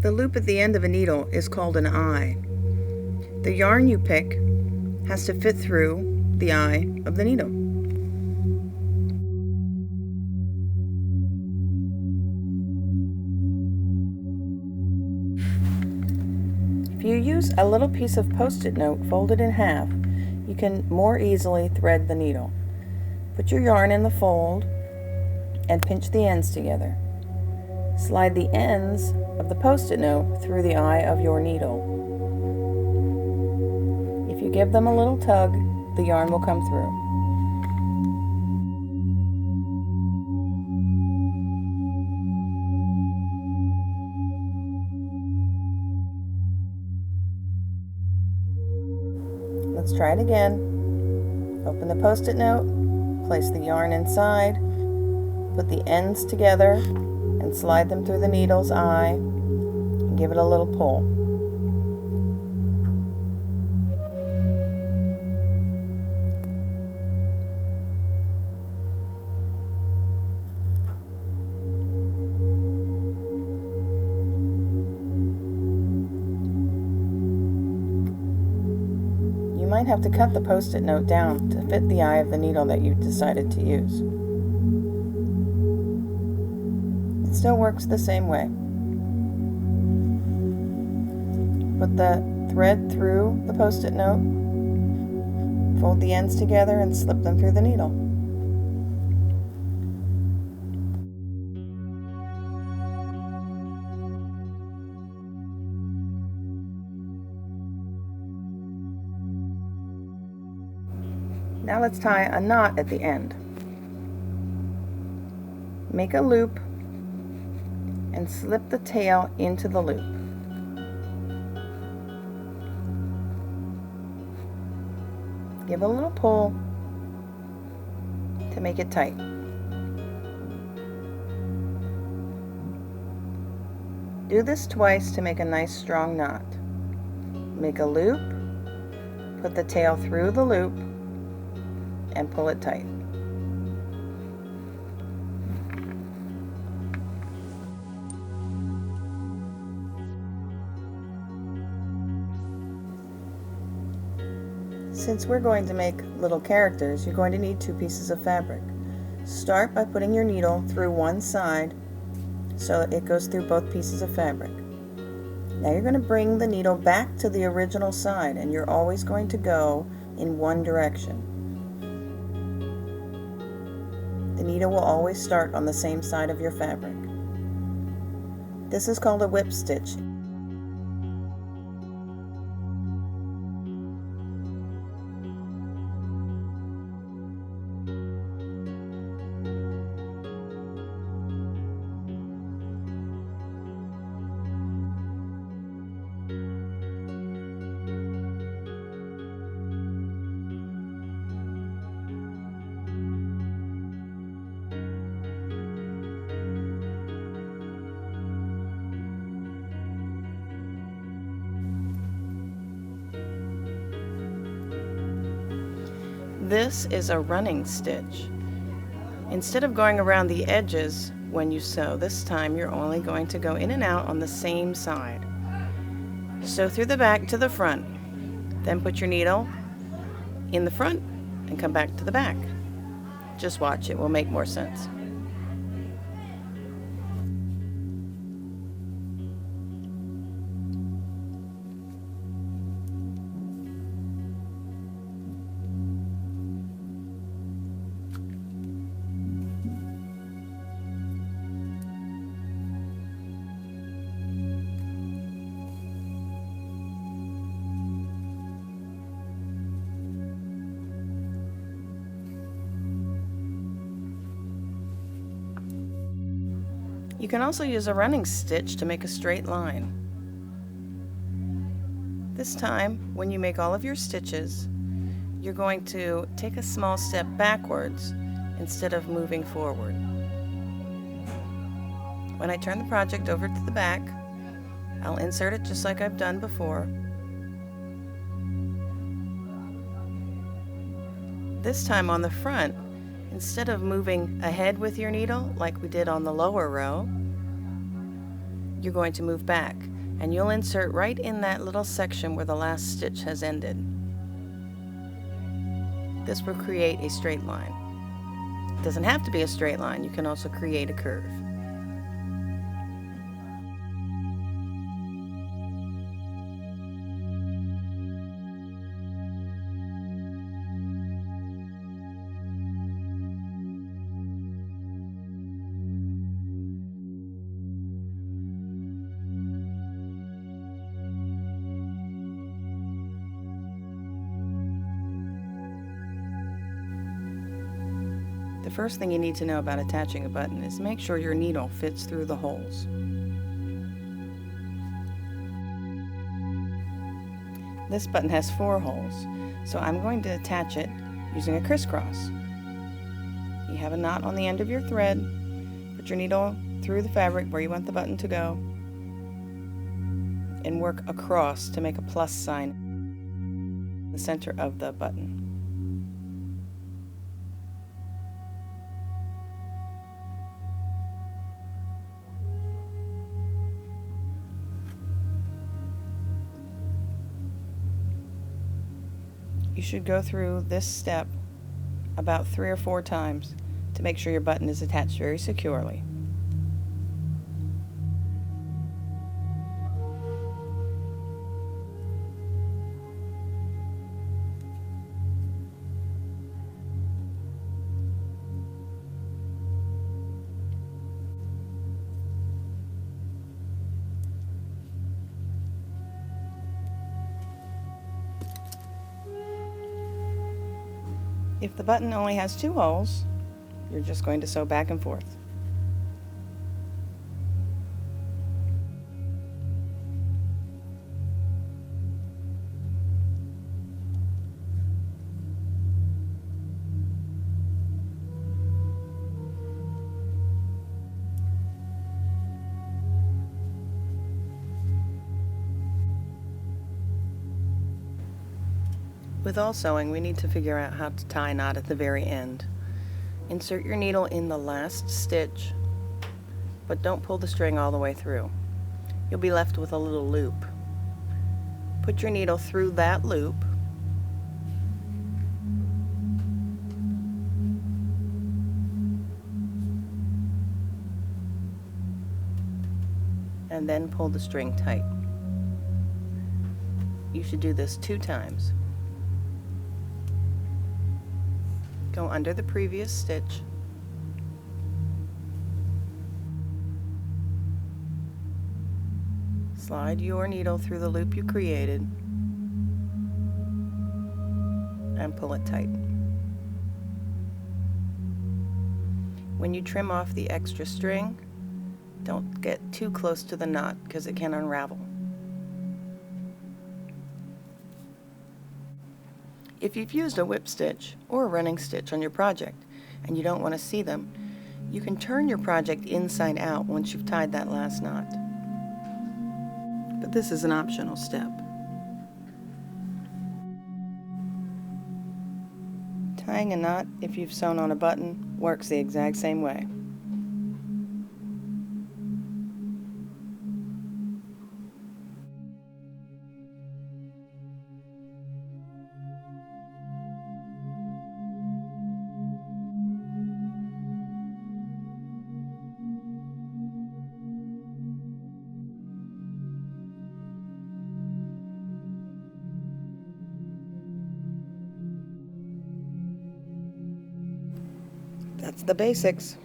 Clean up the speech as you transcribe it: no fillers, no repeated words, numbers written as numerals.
The loop at the end of a needle is called an eye. The yarn you pick has to fit through the eye of the needle. If you use a little piece of Post-it note folded in half, you can more easily thread the needle. Put your yarn in the fold and pinch the ends together. Slide the ends of the Post-it note through the eye of your needle. If you give them a little tug, the yarn will come through. Let's try it again. Open the Post-it note, place the yarn inside, put the ends together, and slide them through the needle's eye, and give it a little pull. You might have to cut the Post-it note down to fit the eye of the needle that you decided to use. It still works the same way. Put the thread through the Post-it note, fold the ends together and slip them through the needle. Now let's tie a knot at the end. Make a loop and slip the tail into the loop. Give a little pull to make it tight. Do this twice to make a nice strong knot. Make a loop, put the tail through the loop, and pull it tight. Since we're going to make little characters, you're going to need 2 pieces of fabric. Start by putting your needle through one side so that it goes through both pieces of fabric. Now you're going to bring the needle back to the original side, and you're always going to go in one direction. The needle will always start on the same side of your fabric. This is called a whip stitch. This is a running stitch. Instead of going around the edges when you sew, this time you're only going to go in and out on the same side. Sew through the back to the front, then put your needle in the front and come back to the back. Just watch, it will make more sense. You can also use a running stitch to make a straight line. This time, when you make all of your stitches, you're going to take a small step backwards instead of moving forward. When I turn the project over to the back, I'll insert it just like I've done before. This time on the front, instead of moving ahead with your needle like we did on the lower row, you're going to move back. and you'll insert right in that little section where the last stitch has ended. This will create a straight line. It doesn't have to be a straight line, you can also create a curve. The first thing you need to know about attaching a button is make sure your needle fits through the holes. This button has 4 holes, so I'm going to attach it using a crisscross. You have a knot on the end of your thread, put your needle through the fabric where you want the button to go, and work across to make a plus sign in the center of the button. You should go through this step about 3 or 4 times to make sure your button is attached very securely. If the button only has 2 holes, you're just going to sew back and forth. With all sewing, we need to figure out how to tie a knot at the very end. Insert your needle in the last stitch, but don't pull the string all the way through. You'll be left with a little loop. Put your needle through that loop, and then pull the string tight. You should do this 2 times. Go under the previous stitch, slide your needle through the loop you created, and pull it tight. When you trim off the extra string, don't get too close to the knot because it can unravel. If you've used a whip stitch or a running stitch on your project and you don't want to see them, you can turn your project inside out once you've tied that last knot. But this is an optional step. Tying a knot, if you've sewn on a button, works the exact same way. That's the basics.